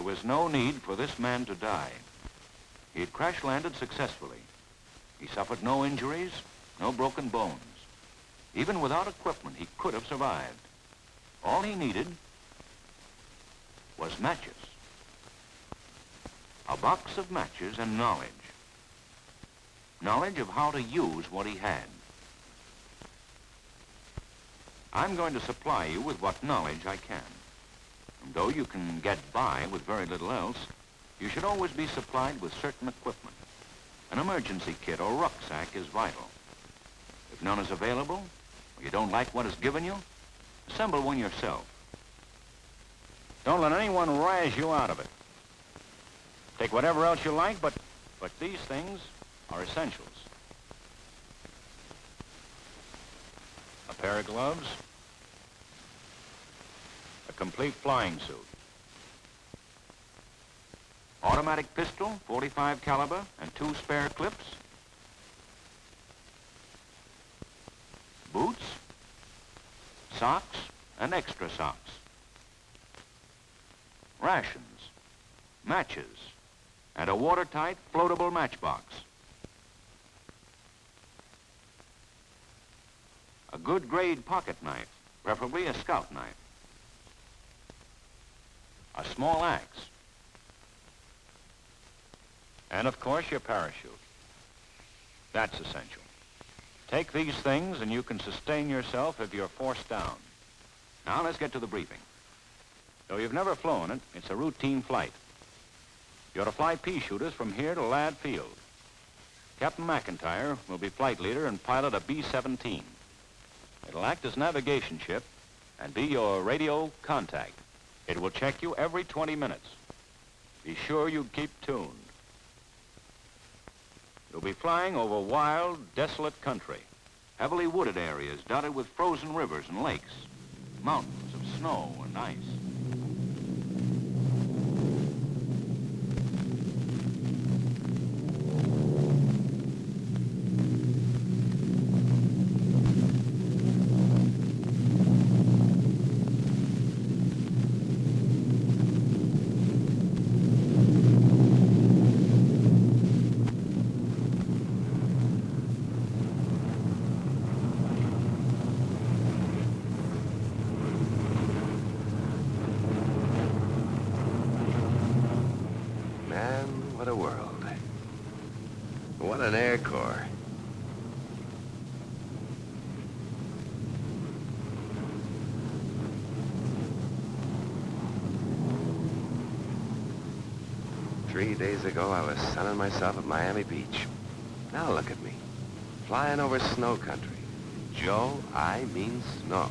was no need for this man to die. He had crash-landed successfully. He suffered no injuries, no broken bones. Even without equipment, he could have survived. All he needed was matches. A box of matches and knowledge. Knowledge of how to use what he had. I'm going to supply you with what knowledge I can. And though you can get by with very little else, you should always be supplied with certain equipment. An emergency kit or rucksack is vital. If none is available, or you don't like what is given you, assemble one yourself. Don't let anyone razz you out of it. Take whatever else you like, but these things are essentials. A pair of gloves, a complete flying suit, automatic pistol, .45 caliber, and 2 spare clips, boots, socks, and extra socks, rations, matches, and a watertight, floatable matchbox. A good grade pocket knife, preferably a scout knife. A small axe. And of course your parachute. That's essential. Take these things and you can sustain yourself if you're forced down. Now let's get to the briefing. Though you've never flown it, it's a routine flight. You're to fly pea shooters from here to Ladd Field. Captain McIntyre will be flight leader and pilot a B-17. It'll act as navigation ship and be your radio contact. It will check you every 20 minutes. Be sure you keep tuned. You'll be flying over wild, desolate country, heavily wooded areas dotted with frozen rivers and lakes, mountains of snow and ice. What a world. What an Air Corps. Three days ago, I was sunning myself at Miami Beach. Now look at me, flying over snow country. Joe, I mean snow.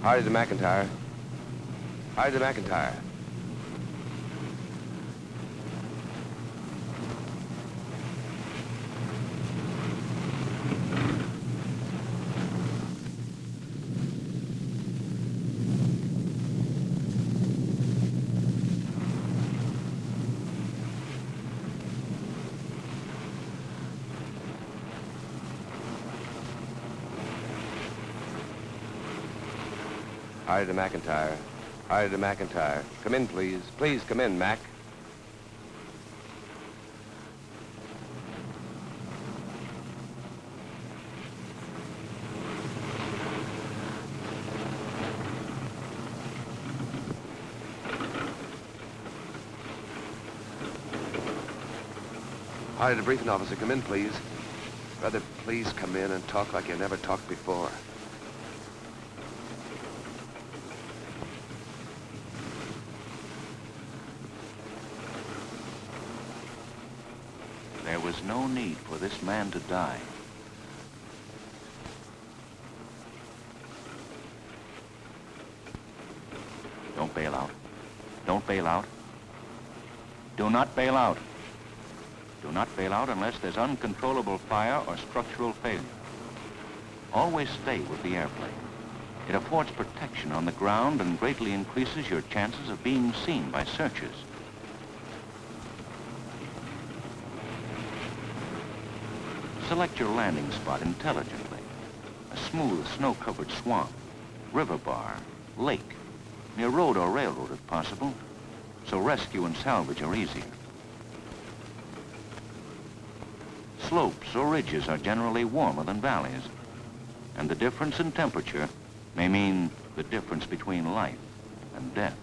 Howdy to McIntyre. Howdy to McIntyre. Howdy to McIntyre. Howdy to McIntyre. Come in, please. Please come in, Mac. Howdy to briefing officer. Come in, please. Brother, please come in and talk like you never talked before. There was no need for this man to die. Don't bail out. Don't bail out. Do not bail out. Do not bail out unless there's uncontrollable fire or structural failure. Always stay with the airplane. It affords protection on the ground and greatly increases your chances of being seen by searchers. Select your landing spot intelligently. A smooth, snow-covered swamp, river bar, lake, near road or railroad if possible, so rescue and salvage are easier. Slopes or ridges are generally warmer than valleys, and the difference in temperature may mean the difference between life and death.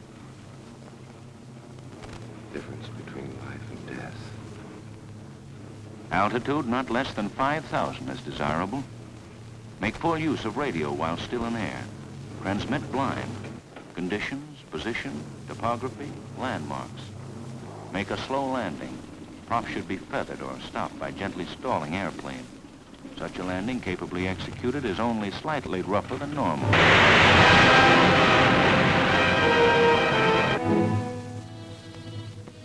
Difference between life and death. Altitude not less than 5,000 is desirable. Make full use of radio while still in air. Transmit blind. Conditions, position, topography, landmarks. Make a slow landing. Prop should be feathered or stopped by gently stalling airplane. Such a landing capably executed is only slightly rougher than normal.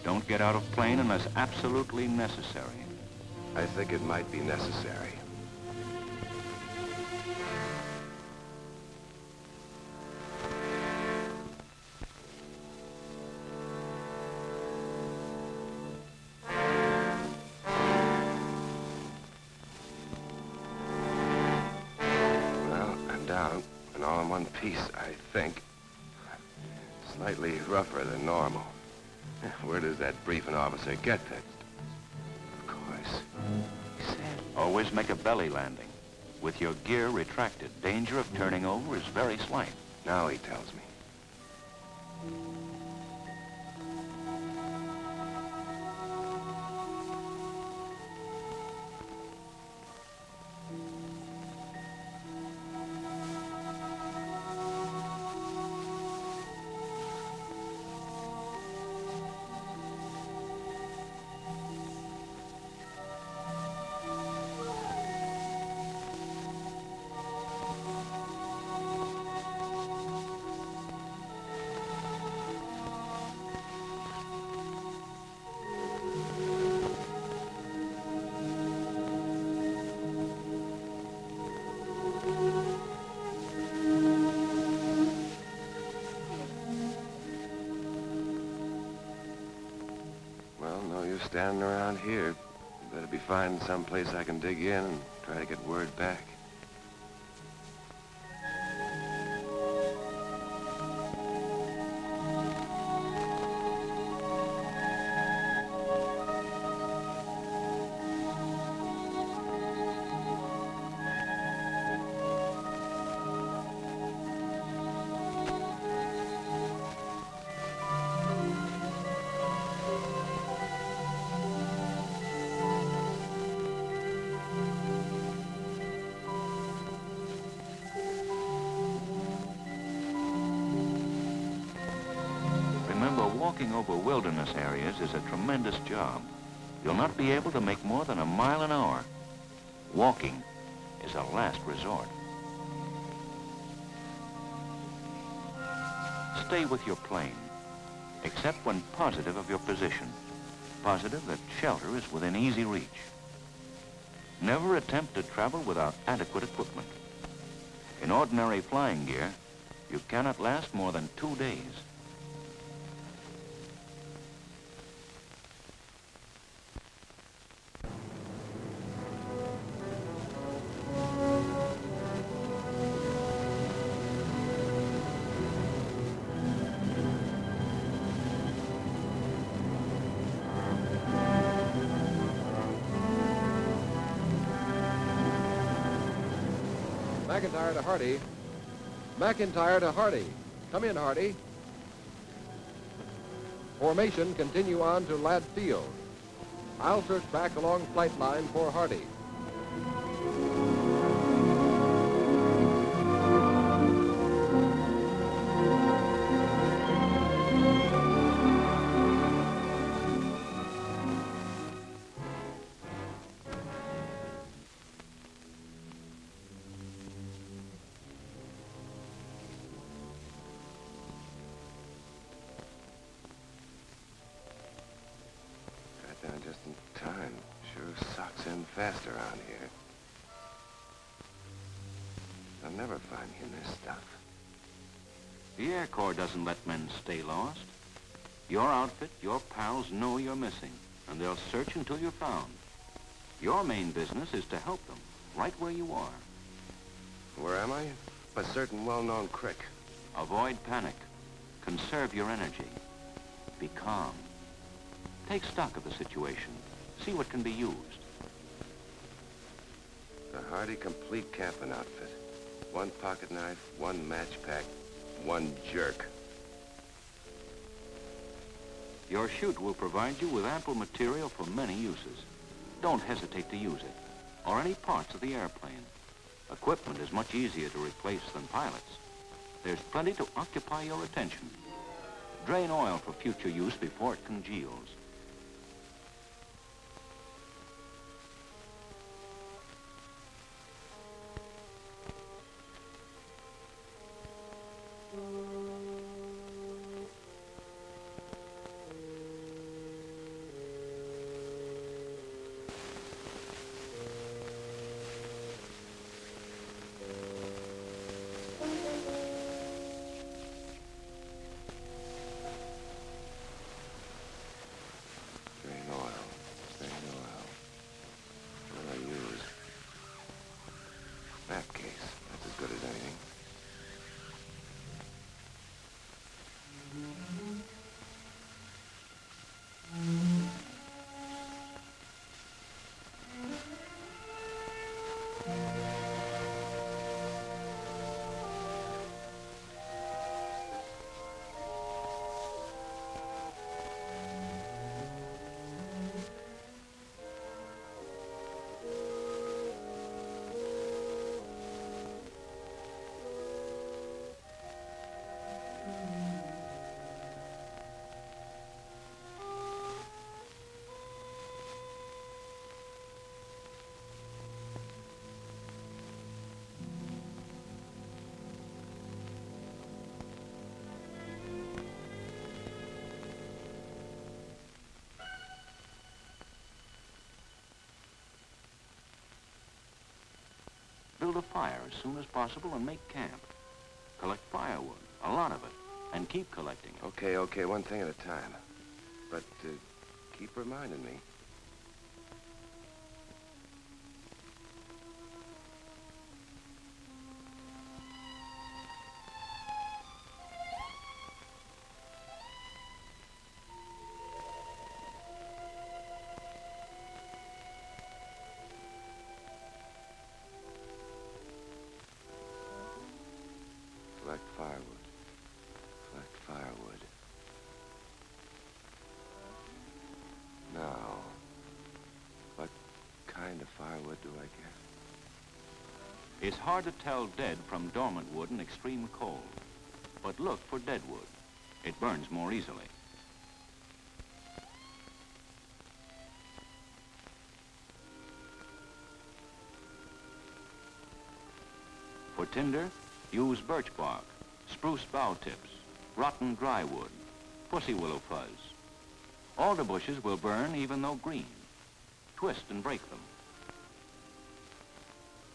Don't get out of plane unless absolutely necessary. I think it might be necessary. Well, I'm down, and all in one piece, I think. Slightly rougher than normal. Where does that briefing officer get that? He said. Always make a belly landing. With your gear retracted, danger of turning over is very slight. Now he tells me. Standing around here. Better be finding some place I can dig in and try to get word back. Walking over wilderness areas is a tremendous job. You'll not be able to make more than a mile an hour. Walking is a last resort. Stay with your plane, except when positive of your position, positive that shelter is within easy reach. Never attempt to travel without adequate equipment. In ordinary flying gear, you cannot last more than 2 days. McIntyre to Hardy. McIntyre to Hardy. Come in, Hardy. Formation, continue on to Ladd Field. I'll search back along flight line for Hardy. Just in time. Sure sucks in fast around here. They'll never find me in this stuff. The Air Corps doesn't let men stay lost. Your outfit, your pals know you're missing, and they'll search until you're found. Your main business is to help them, right where you are. Where am I? A certain well-known crick. Avoid panic. Conserve your energy. Be calm. Take stock of the situation. See what can be used. The hardy complete camping outfit. One pocket knife, one match pack, one jerk. Your chute will provide you with ample material for many uses. Don't hesitate to use it, or any parts of the airplane. Equipment is much easier to replace than pilots. There's plenty to occupy your attention. Drain oil for future use before it congeals. Map case. That's as good as anything. Build a fire as soon as possible and make camp. Collect firewood, a lot of it, and keep collecting it. Okay, one thing at a time. But keep reminding me. Collect firewood. Collect firewood. Now, what kind of firewood do I get? It's hard to tell dead from dormant wood in extreme cold. But look for dead wood. It burns more easily. For tinder, use birch bark, spruce bough tips, rotten dry wood, pussy willow fuzz. Alder bushes will burn even though green. Twist and break them.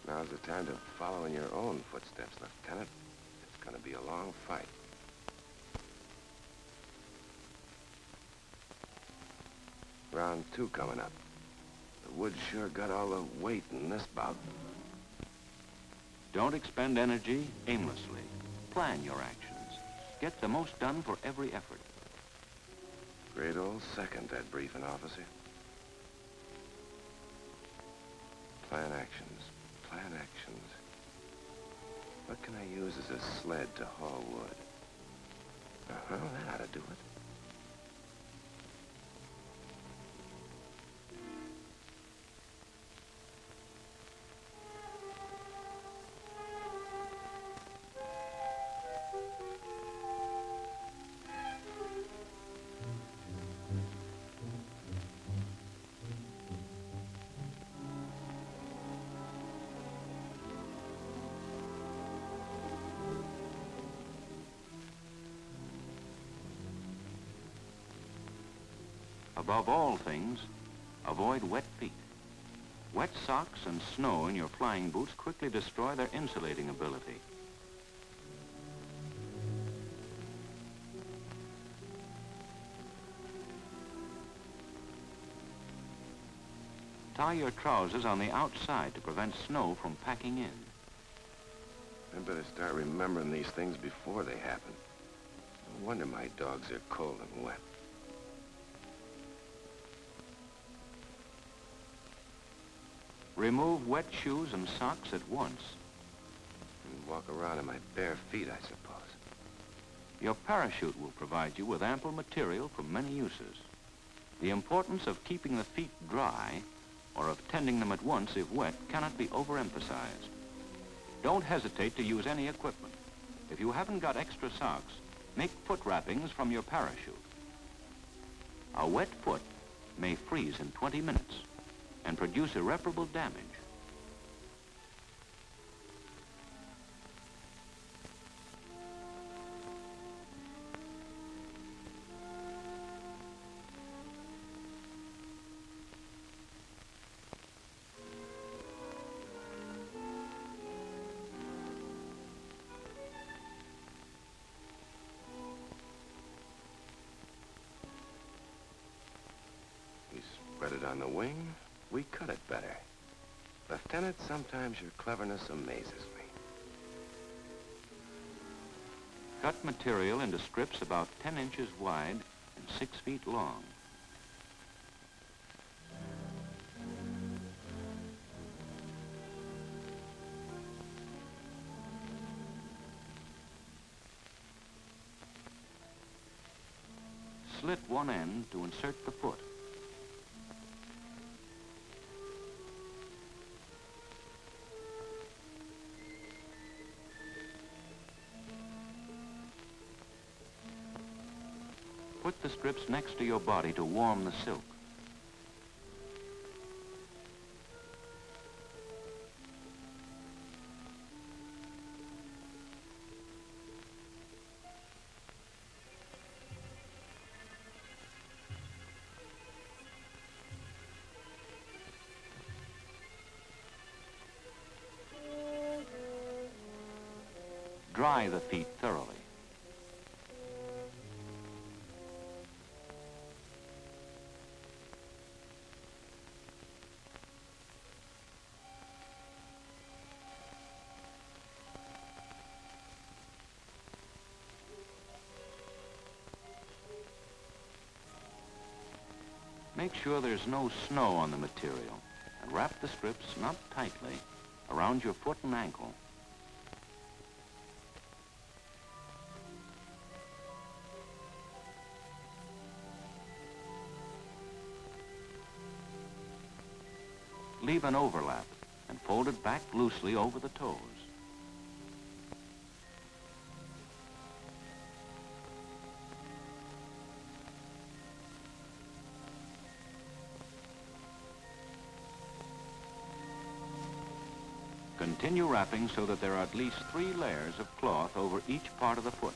Now's the time to follow in your own footsteps, Lieutenant. It's gonna be a long fight. Round 2 coming up. The wood sure got all the weight in this bout. Don't expend energy aimlessly. Plan your actions. Get the most done for every effort. Great old second, that briefing officer. Plan actions. Plan actions. What can I use as a sled to haul wood? Uh-huh, that ought to do it. Above all things, Avoid wet feet. Wet socks and snow in your flying boots quickly destroy their insulating ability. Tie your trousers on the outside to prevent snow from packing in. I better start remembering these things before they happen. No wonder my dogs are cold and wet. Remove wet shoes and socks at once. And walk around in my bare feet, I suppose. Your parachute will provide you with ample material for many uses. The importance of keeping the feet dry or of tending them at once if wet cannot be overemphasized. Don't hesitate to use any equipment. If you haven't got extra socks, make foot wrappings from your parachute. A wet foot may freeze in 20 minutes and produce irreparable damage. We spread it on the wing, we cut it better. Lieutenant, sometimes your cleverness amazes me. Cut material into strips about 10 inches wide and 6 feet long. Slit one end to insert the foot. Put the strips next to your body to warm the silk. Dry the feet thoroughly. Make sure there's no snow on the material and wrap the strips, not tightly, around your foot and ankle. Leave an overlap and fold it back loosely over the toes. Continue wrapping so that there are at least 3 layers of cloth over each part of the foot.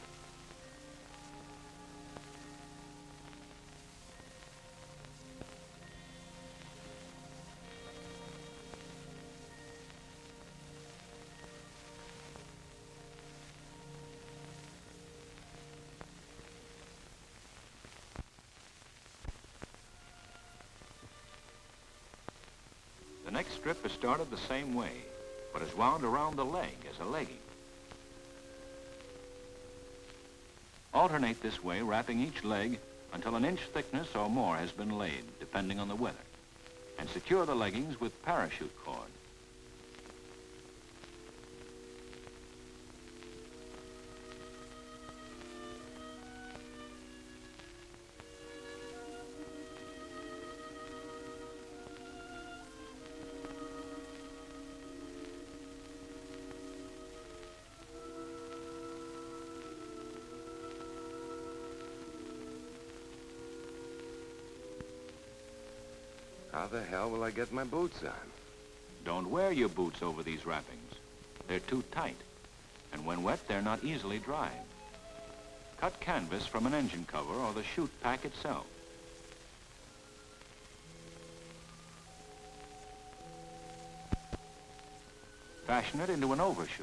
The next strip is started the same way, but is wound around the leg as a legging. Alternate this way, wrapping each leg until an inch thickness or more has been laid, depending on the weather, and secure the leggings with parachute cord. How the hell will I get my boots on? Don't wear your boots over these wrappings. They're too tight, and when wet, they're not easily dried. Cut canvas from an engine cover or the chute pack itself. fashion it into an overshoe.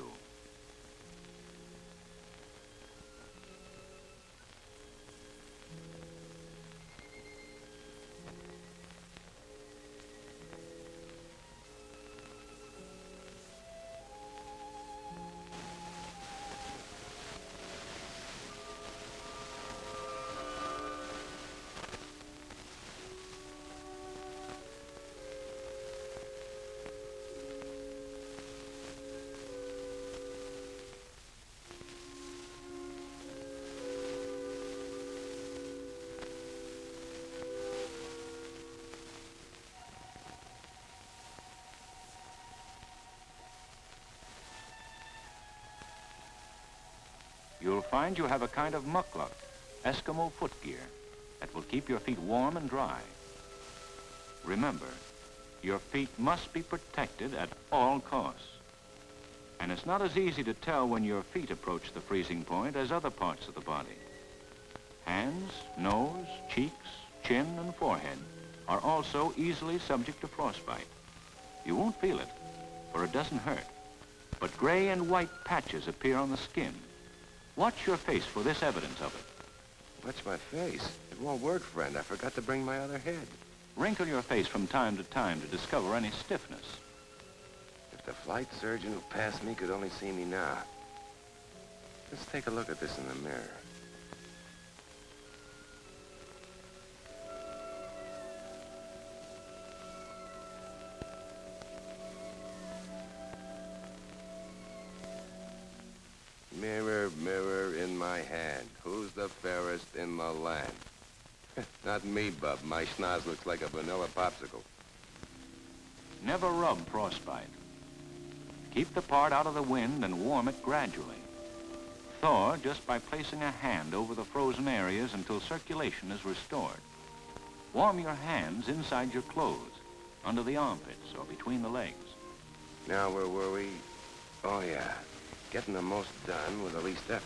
You'll find you have a kind of mukluk, Eskimo footgear, that will keep your feet warm and dry. Remember, your feet must be protected at all costs. And it's not as easy to tell when your feet approach the freezing point as other parts of the body. Hands, nose, cheeks, chin, and forehead are also easily subject to frostbite. You won't feel it, for it doesn't hurt, but gray and white patches appear on the skin. Watch your face for this evidence of it. Watch my face? It won't work, friend. I forgot to bring my other head. Wrinkle your face from time to time to discover any stiffness. If the flight surgeon who passed me could only see me now. Let's take a look at this in the mirror. Mirror, mirror in my hand, who's the fairest in the land? Not me, bub. My schnoz looks like a vanilla popsicle. Never rub frostbite. Keep the part out of the wind and warm it gradually. Thaw just by placing a hand over the frozen areas until circulation is restored. Warm your hands inside your clothes, under the armpits or between the legs. Now, where were we? Oh, yeah. Getting the most done with the least effort.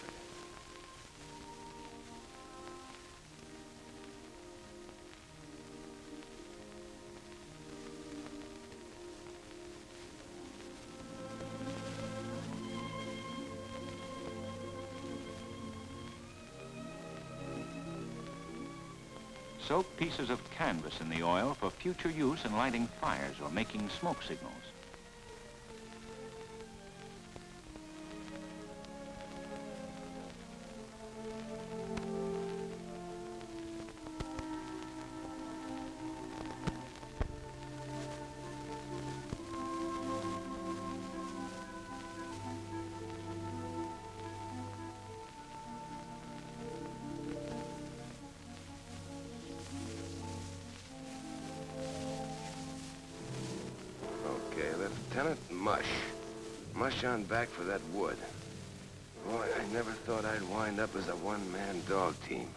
Soak pieces of canvas in the oil for future use in lighting fires or making smoke signals. Lieutenant Mush. Mush on back for that wood. Boy, I never thought I'd wind up as a one-man dog team.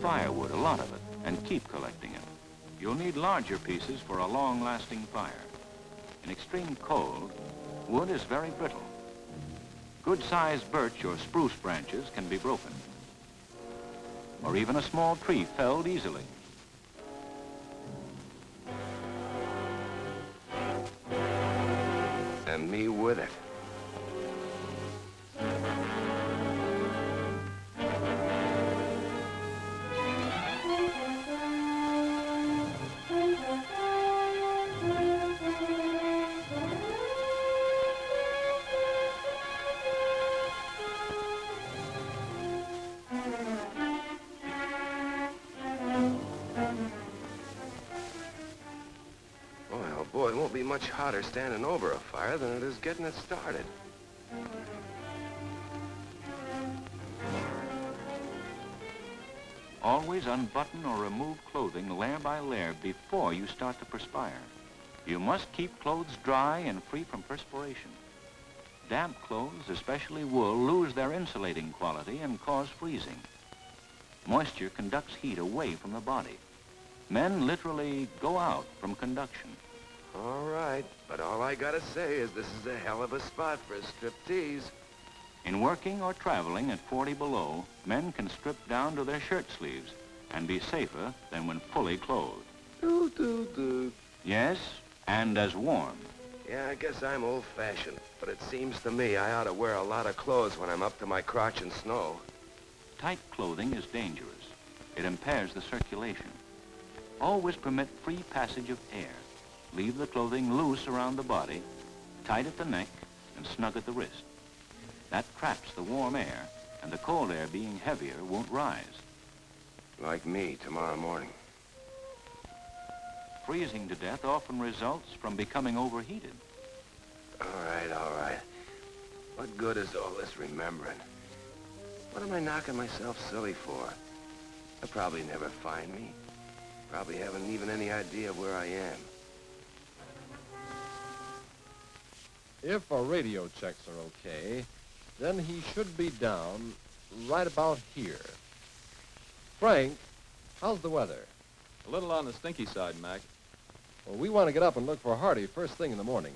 Firewood, a lot of it, and keep collecting it. You'll need larger pieces for a long-lasting fire. In extreme cold, wood is very brittle. Good-sized birch or spruce branches can be broken, or even a small tree felled easily. And me with it. Boy, it won't be much hotter standing over a fire than it is getting it started. Always unbutton or remove clothing layer by layer before you start to perspire. You must keep clothes dry and free from perspiration. Damp clothes, especially wool, lose their insulating quality and cause freezing. Moisture conducts heat away from the body, Men literally go out from conduction. All right, but all I gotta say is this is a hell of a spot for a striptease. In working or traveling at 40 below, men can strip down to their shirt sleeves and be safer than when fully clothed. Do. Yes, and as warm. Yeah, I guess I'm old-fashioned, but it seems to me I ought to wear a lot of clothes when I'm up to my crotch in snow. Tight clothing is dangerous. It impairs the circulation. Always permit free passage of air. Leave the clothing loose around the body, tight at the neck, and snug at the wrist. That traps the warm air, and the cold air being heavier won't rise. Like me tomorrow morning. Freezing to death often results from becoming overheated. All right. What good is all this remembering? What am I knocking myself silly for? They'll probably never find me. Probably haven't even any idea where I am. If our radio checks are okay, then he should be down right about here. Frank, how's the weather? A little on the stinky side, Mac. Well, we want to get up and look for Hardy first thing in the morning.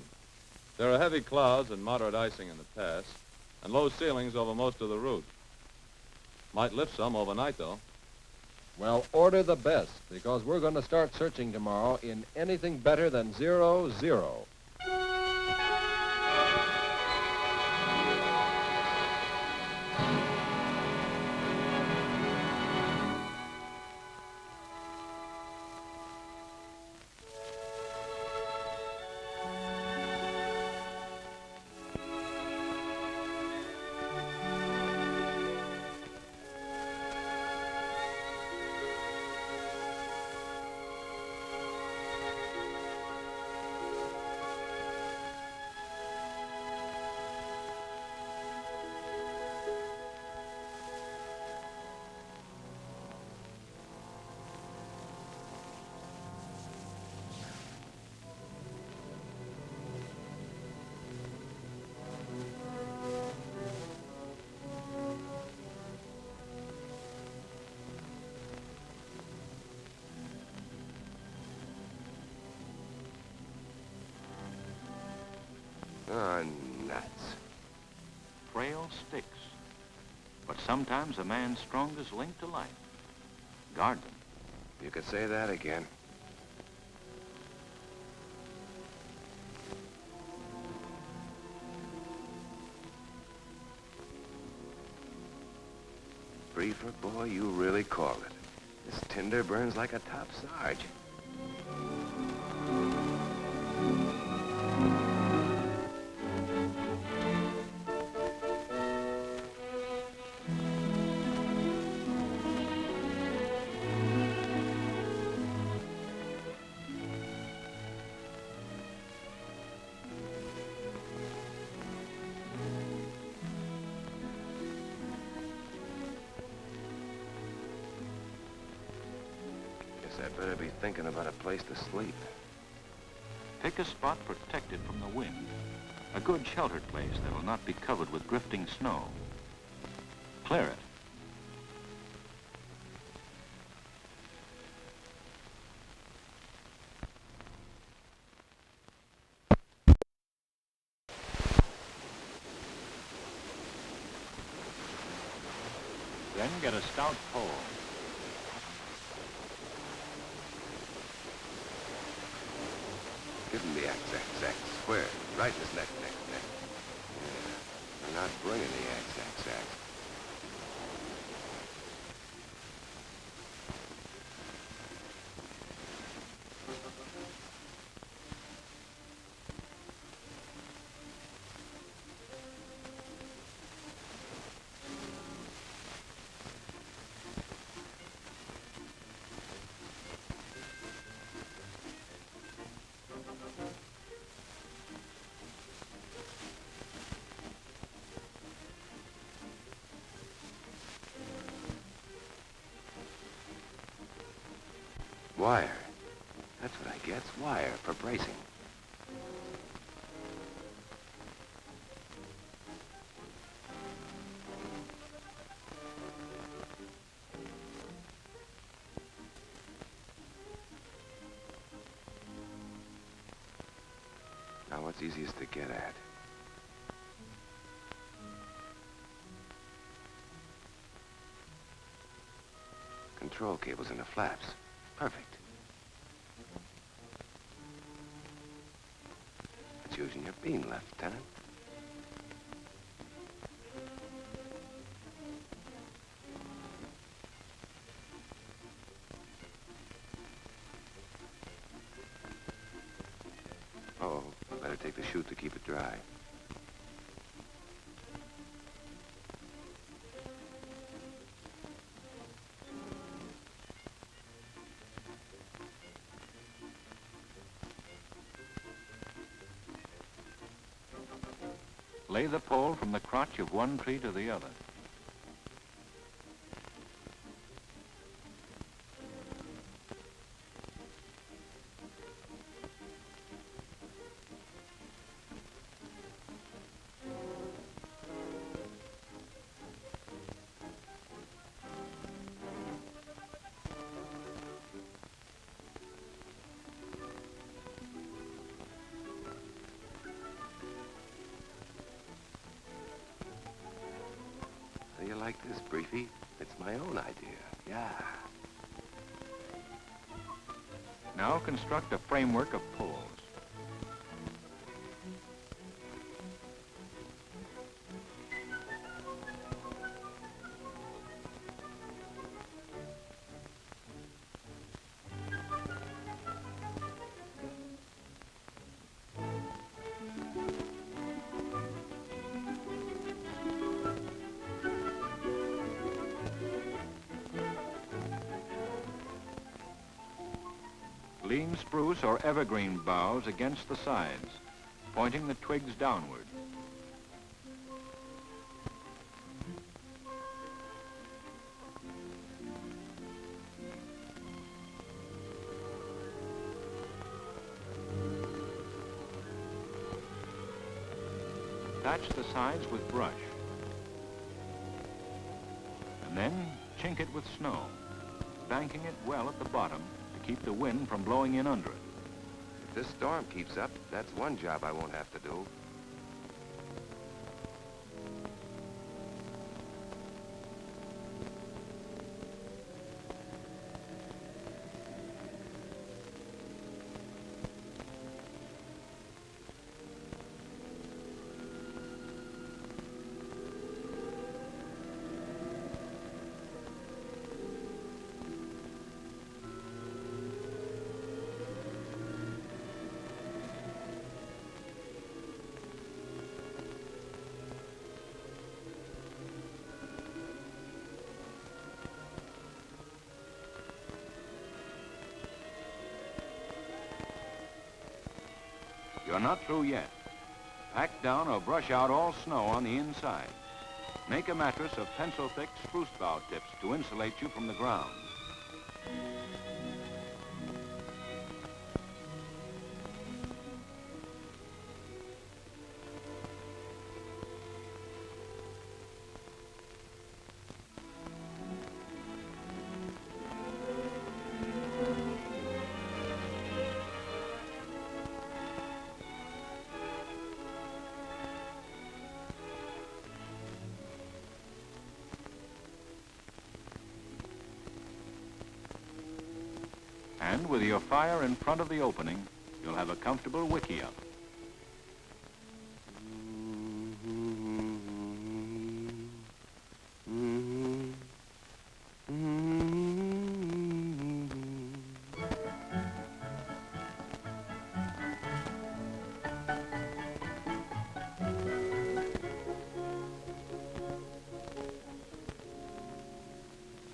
There are heavy clouds and moderate icing in the pass, and low ceilings over most of the route. Might lift some overnight, though. Well, order the best, because we're going to start searching tomorrow in anything better than 00. Oh, nuts. Frail sticks. But sometimes a man's strongest link to life. Guard them. You could say that again. Briefer, boy, you really called it. This tinder burns like a top sarge. I'd better be thinking about a place to sleep. Pick a spot protected from the wind. A good sheltered place that will not be covered with drifting snow. Clear it. Then get a stout pole. Give him the X, square, right in his neck. Yeah, we're not bringing the X. Wire. That's what I get. Wire for bracing. It's easiest to get at. Control cables in the flaps. Perfect. It's using your beam, Lieutenant. Oh, better take the chute to keep it dry. Lay the pole from the crotch of one tree to the other. How do you like this, Briefy? It's my own idea. Yeah. Now construct a framework of poles. Lean spruce or evergreen boughs against the sides, pointing the twigs downward. Patch the sides with brush. And then chink it with snow, banking it well at the bottom to keep the wind from blowing in under it. If this storm keeps up, that's one job I won't have to do. You're not through yet. Pack down or brush out all snow on the inside. Make a mattress of pencil-thick spruce bough tips to insulate you from the ground. And with your fire in front of the opening, you'll have a comfortable wickie up.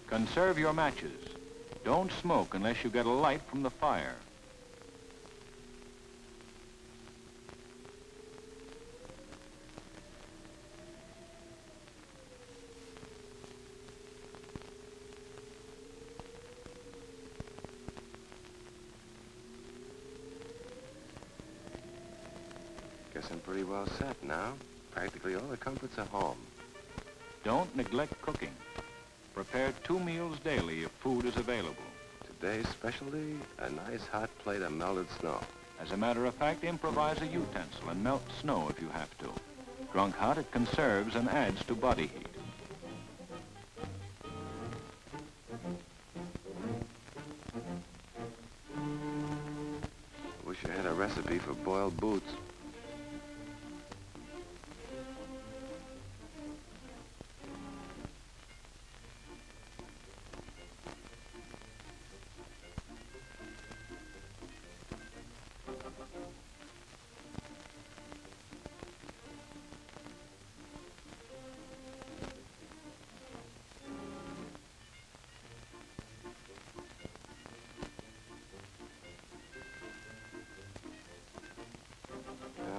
Conserve your matches. Don't smoke unless you get a light from the fire. Guess I'm pretty well set now. Practically all the comforts of home. Don't neglect cooking. Prepare 2 meals daily if food is available. Today's specialty, a nice hot plate of melted snow. As a matter of fact, improvise a utensil and melt snow if you have to. Drunk hot, it conserves and adds to body heat. Wish I had a recipe for boiled boots.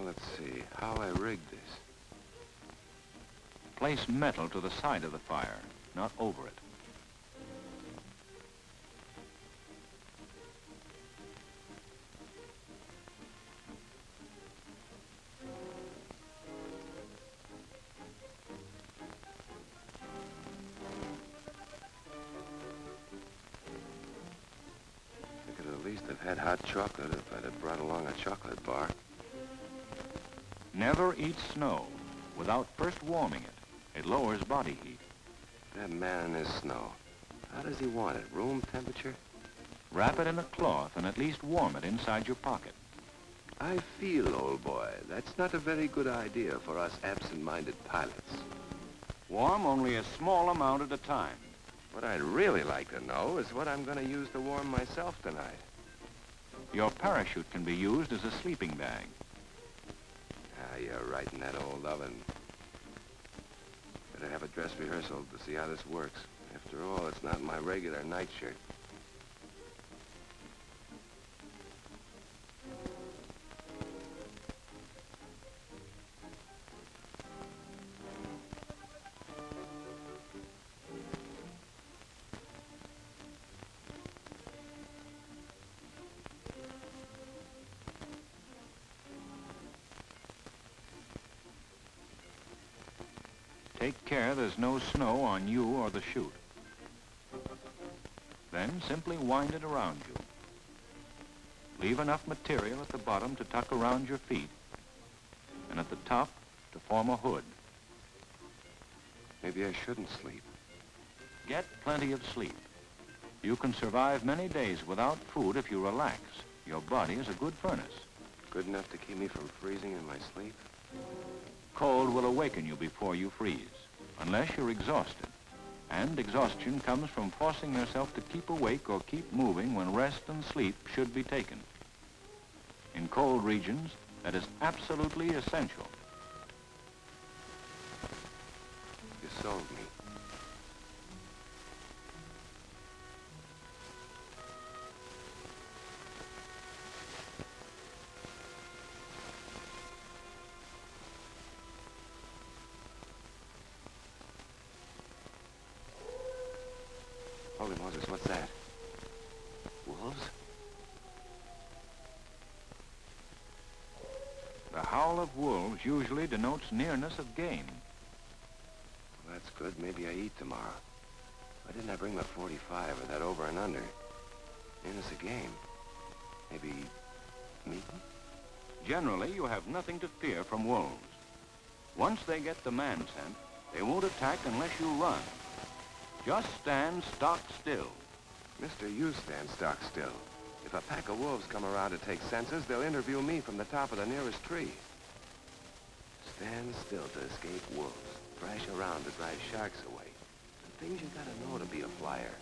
Let's see, how I rigged this. Place metal to the side of the fire, not over it. I could at least have had hot chocolate if I'd have brought along a chocolate bar. Never eat snow without first warming it. It lowers body heat. That man and his snow. How does he want it? Room temperature? Wrap it in a cloth and at least warm it inside your pocket. I feel, old boy, that's not a very good idea for us absent-minded pilots. Warm only a small amount at a time. What I'd really like to know is what I'm going to use to warm myself tonight. Your parachute can be used as a sleeping bag. Ah, you're right in that old oven. Better have a dress rehearsal to see how this works. After all, it's not my regular nightshirt. Take care there's no snow on you or the chute. Then simply wind it around you. Leave enough material at the bottom to tuck around your feet, and at the top to form a hood. Maybe I shouldn't sleep. Get plenty of sleep. You can survive many days without food if you relax. Your body is a good furnace. Good enough to keep me from freezing in my sleep? Cold will awaken you before you freeze, unless you're exhausted. And exhaustion comes from forcing yourself to keep awake or keep moving when rest and sleep should be taken. In cold regions, that is absolutely essential. You sold me. Holy Moses, what's that? Wolves? The howl of wolves usually denotes nearness of game. Well, that's good. Maybe I eat tomorrow. Why didn't I bring my 45 or that over and under? Nearness of game. Maybe meat? Generally, you have nothing to fear from wolves. Once they get the man scent, they won't attack unless you run. Just stand stock still. Mister, you stand stock still. If a pack of wolves come around to take census, they'll interview me from the top of the nearest tree. Stand still to escape wolves. Thrash around to drive sharks away. The things you gotta know to be a flyer.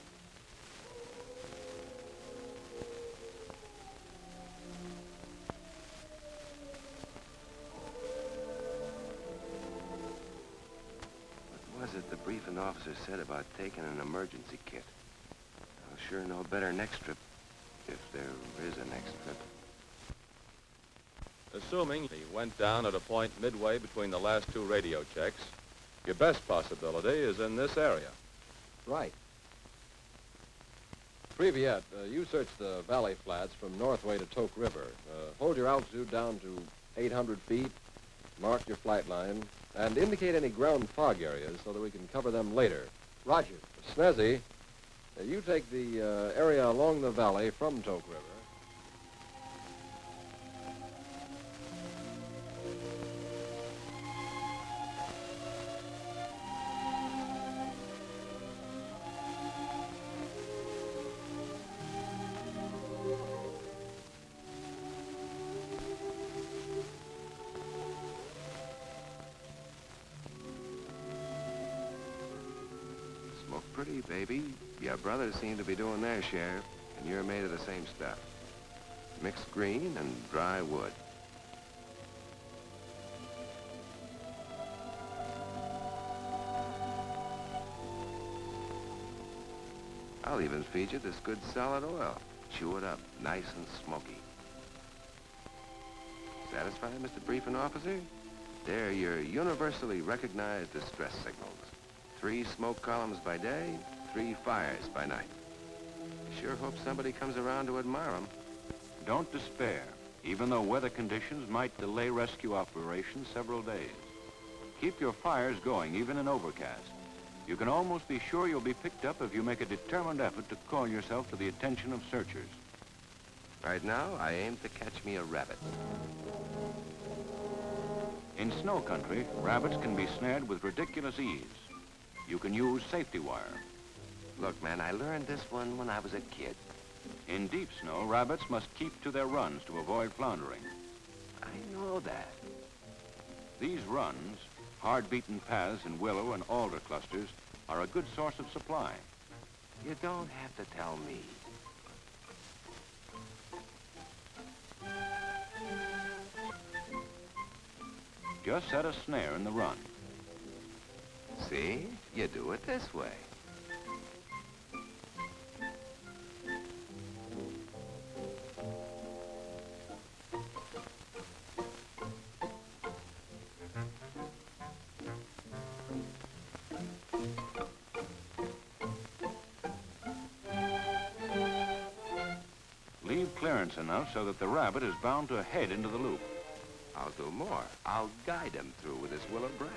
What was it the briefing officer said about taking an emergency kit? I'll sure know better next trip, if there is a next trip. Assuming he went down at a point midway between the last two radio checks, your best possibility is in this area. Right. Previet, you search the valley flats from Northway to Toke River. Hold your altitude down to 800 feet, mark your flight line, and indicate any ground fog areas so that we can cover them later. Roger. Snezzy, you take the area along the valley from Toke River. Smoke pretty, baby. Your brothers seem to be doing their share, and you're made of the same stuff. Mixed green and dry wood. I'll even feed you this good solid oil. Chew it up, nice and smoky. Satisfied, Mr. Briefing Officer? They're your universally recognized distress signals. 3 smoke columns by day, 3 fires by night. Sure hope somebody comes around to admire them. Don't despair, even though weather conditions might delay rescue operations several days. Keep your fires going, even in overcast. You can almost be sure you'll be picked up if you make a determined effort to call yourself to the attention of searchers. Right now, I aim to catch me a rabbit. In snow country, rabbits can be snared with ridiculous ease. You can use safety wire. Look, man, I learned this one when I was a kid. In deep snow, rabbits must keep to their runs to avoid floundering. I know that. These runs, hard-beaten paths in willow and alder clusters, are a good source of supply. You don't have to tell me. Just set a snare in the run. See? You do it this way. Leave clearance enough so that the rabbit is bound to head into the loop. I'll do more. I'll guide him through with this willow branch.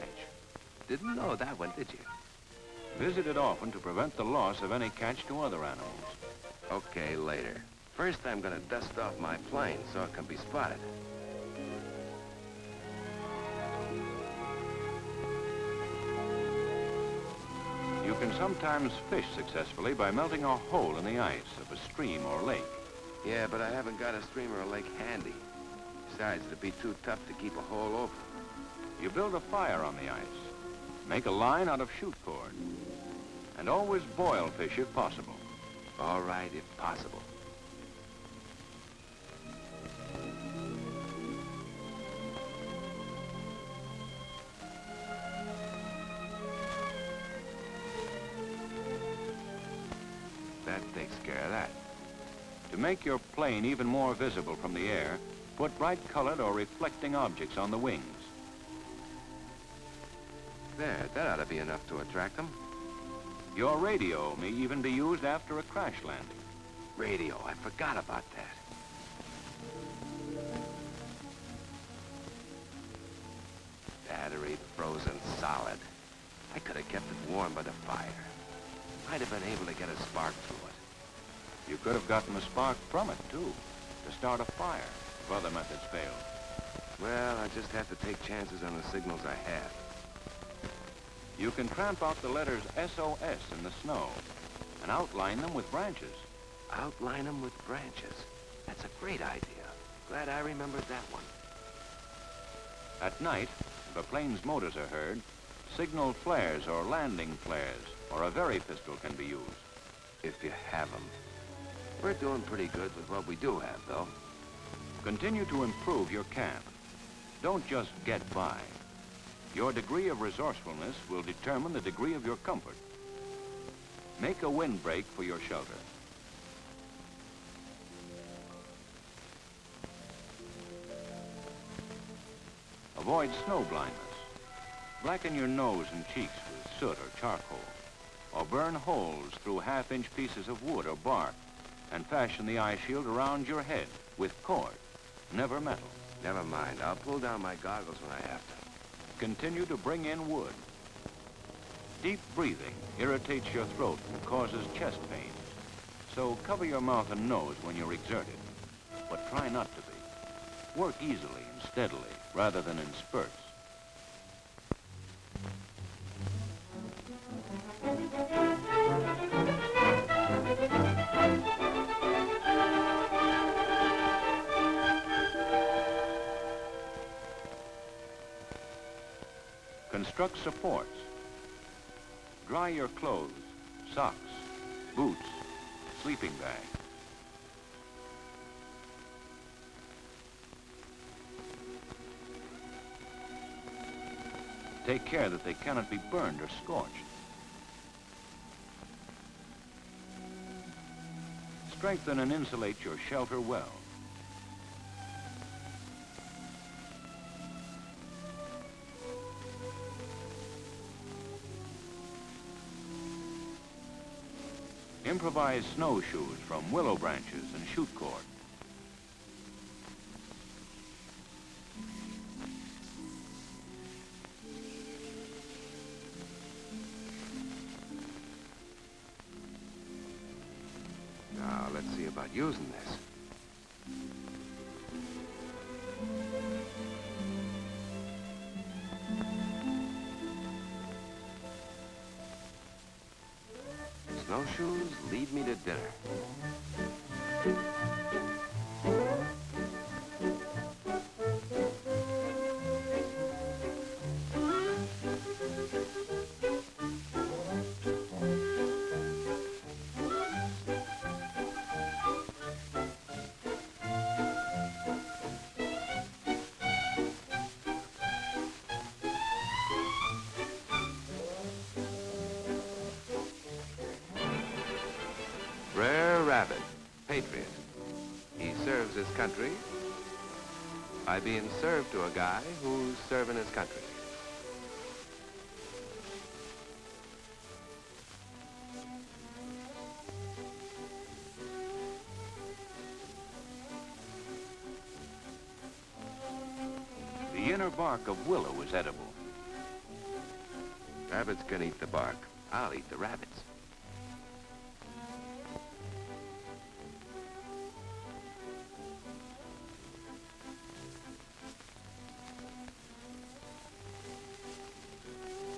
Didn't know that one, did you? Visit it often to prevent the loss of any catch to other animals. Okay, later. First, I'm gonna dust off my plane so it can be spotted. You can sometimes fish successfully by melting a hole in the ice of a stream or lake. Yeah, but I haven't got a stream or a lake handy. Besides, it'd be too tough to keep a hole open. You build a fire on the ice. Make a line out of chute cord. And always boil fish if possible. All right, if possible. That takes care of that. To make your plane even more visible from the air, put bright-colored or reflecting objects on the wings. There, that ought to be enough to attract them. Your radio may even be used after a crash landing. Radio, I forgot about that. Battery frozen solid. I could have kept it warm by the fire. Might have been able to get a spark through it. You could have gotten a spark from it, too, to start a fire if other methods failed. Well, I just have to take chances on the signals I have. You can tramp out the letters SOS in the snow and outline them with branches. Outline them with branches. That's a great idea. Glad I remembered that one. At night, if a plane's motors are heard, signal flares or landing flares or a very pistol can be used. If you have them. We're doing pretty good with what we do have, though. Continue to improve your camp. Don't just get by. Your degree of resourcefulness will determine the degree of your comfort. Make a windbreak for your shelter. Avoid snow blindness. Blacken your nose and cheeks with soot or charcoal, or burn holes through half-inch pieces of wood or bark, and fashion the eye shield around your head with cord, never metal. Never mind. I'll pull down my goggles when I have to. Continue to bring in wood. Deep breathing irritates your throat and causes chest pains. So cover your mouth and nose when you're exerted, but try not to be. Work easily and steadily rather than in spurts. Construct supports. Dry your clothes socks, boots, sleeping bag. Take care that they cannot be burned or scorched. Strengthen and insulate your shelter well. Improvise snowshoes from willow branches and shoot cord. Now, let's see about using this. Snowshoes lead me to dinner. Brer Rabbit, patriot. He serves his country by being served to a guy who's serving his country. The inner bark of willow is edible. Rabbits can eat the bark. I'll eat the rabbits.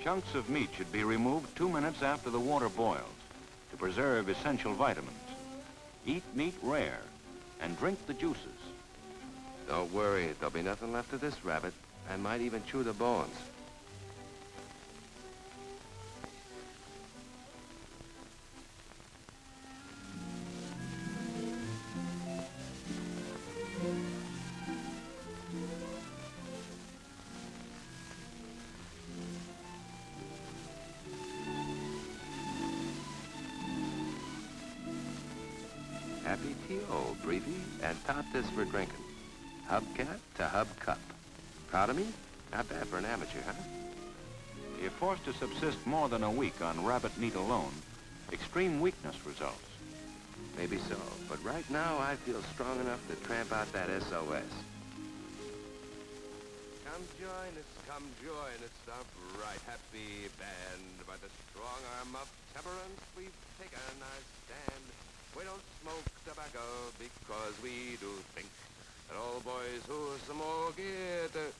Chunks of meat should be removed 2 minutes after the water boils to preserve essential vitamins. Eat meat rare and drink the juices. Don't worry, there'll be nothing left of this rabbit. I might even chew the bones. Happy T.O., Breevy, and tot this for drinking. Hubcat to hubcup. Proud of me? Not bad for an amateur, huh? If forced to subsist more than a week on rabbit meat alone, extreme weakness results. Maybe so, but right now I feel strong enough to tramp out that SOS. Come join us, the bright, happy band. By the strong arm of temperance, we've taken our stand. We don't smoke tobacco because we do think that all boys who smoke it...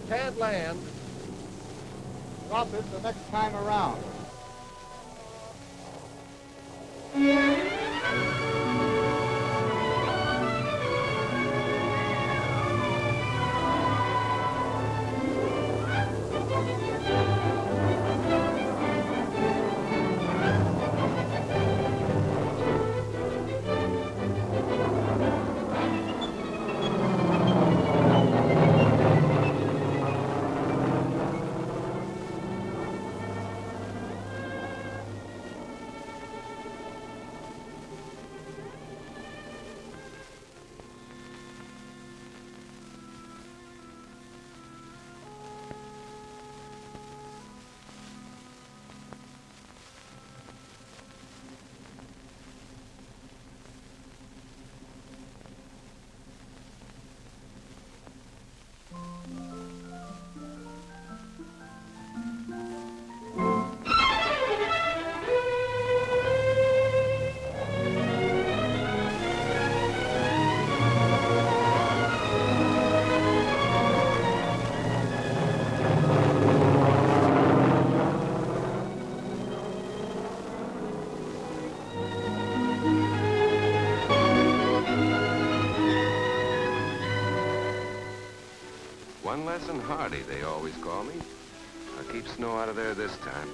Can't land. Drop it the next time around. One less than Hardy, they always call me. I'll keep snow out of there this time.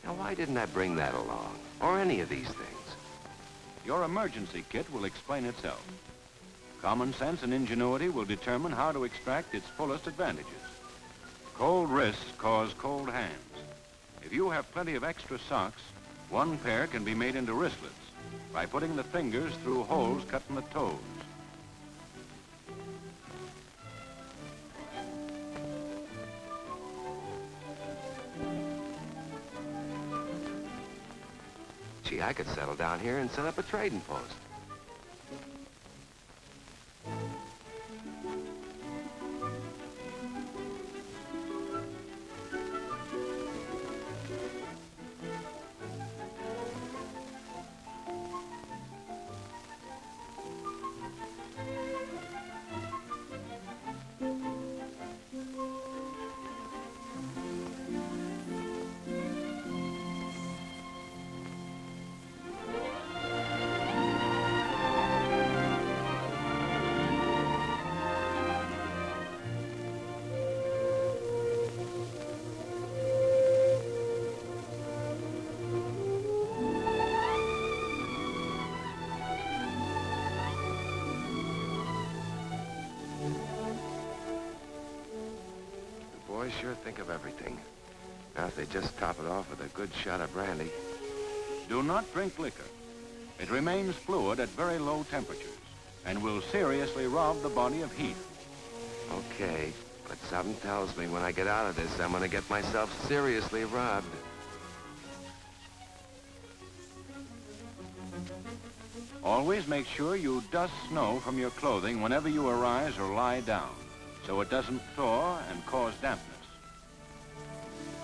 Now, why didn't I bring that along? Or any of these things? Your emergency kit will explain itself. Common sense and ingenuity will determine how to extract its fullest advantages. Cold wrists cause cold hands. If you have plenty of extra socks, one pair can be made into wristlets by putting the fingers through holes cut in the toes. Gee, I could settle down here and set up a trading post. Boys sure think of everything. Now, if they just top it off with a good shot of brandy. Do not drink liquor. It remains fluid at very low temperatures and will seriously rob the body of heat. Okay, but something tells me when I get out of this, I'm gonna get myself seriously robbed. Always make sure you dust snow from your clothing whenever you arise or lie down, so it doesn't thaw and cause dampness.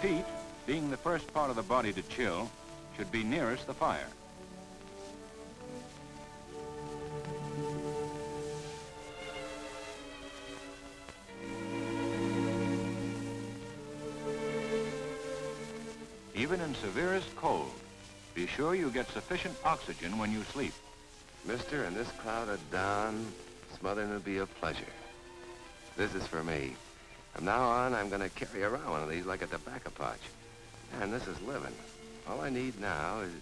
Feet, being the first part of the body to chill, should be nearest the fire. Even in severest cold, be sure you get sufficient oxygen when you sleep. Mister, in this cloud of dawn, smothering will be a pleasure. This is for me. From now on, I'm gonna carry around one of these like a tobacco pouch. Man, this is living. All I need now is...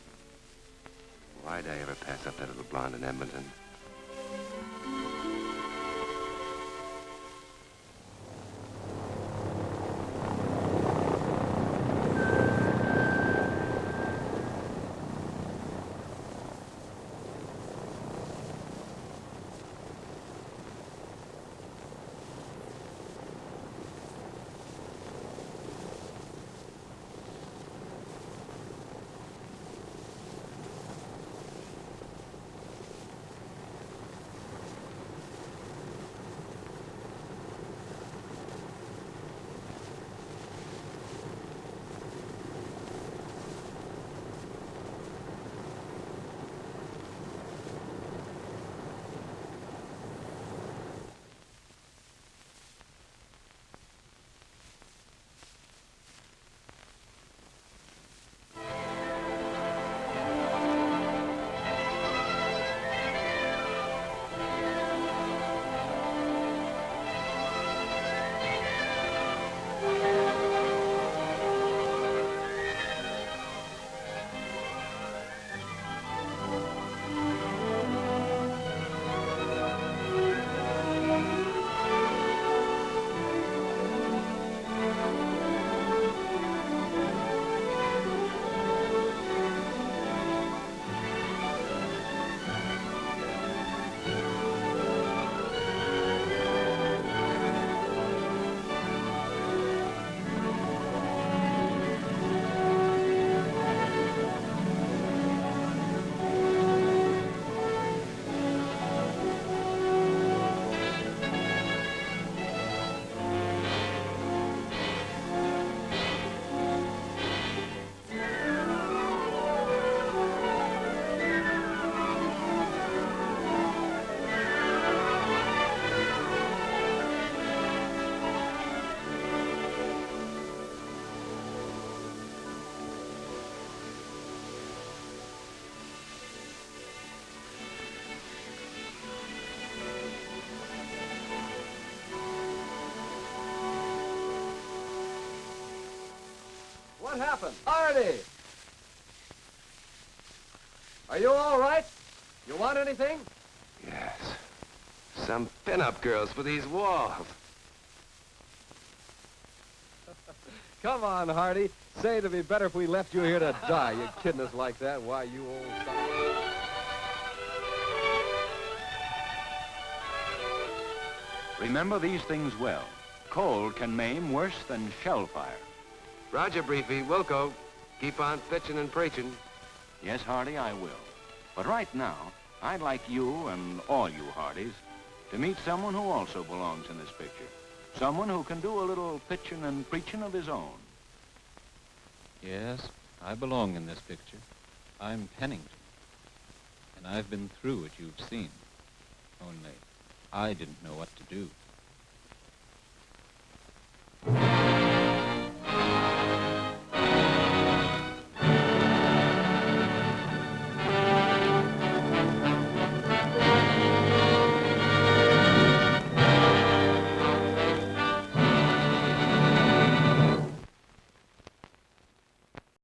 Why'd I ever pass up that little blonde in Edmonton? What happened? Hardy! Are you all right? You want anything? Yes. Some pin-up girls for these walls. Come on, Hardy. Say it'd be better if we left you here to die. You kidding us like that? Why, you old son. Remember these things well. Cold can maim worse than shell fire. Roger, Briefy. Wilco. Keep on pitching and preaching. Yes, Hardy, I will. But right now, I'd like you and all you Hardys to meet someone who also belongs in this picture. Someone who can do a little pitching and preaching of his own. Yes, I belong in this picture. I'm Pennington. And I've been through what you've seen. Only I didn't know what to do.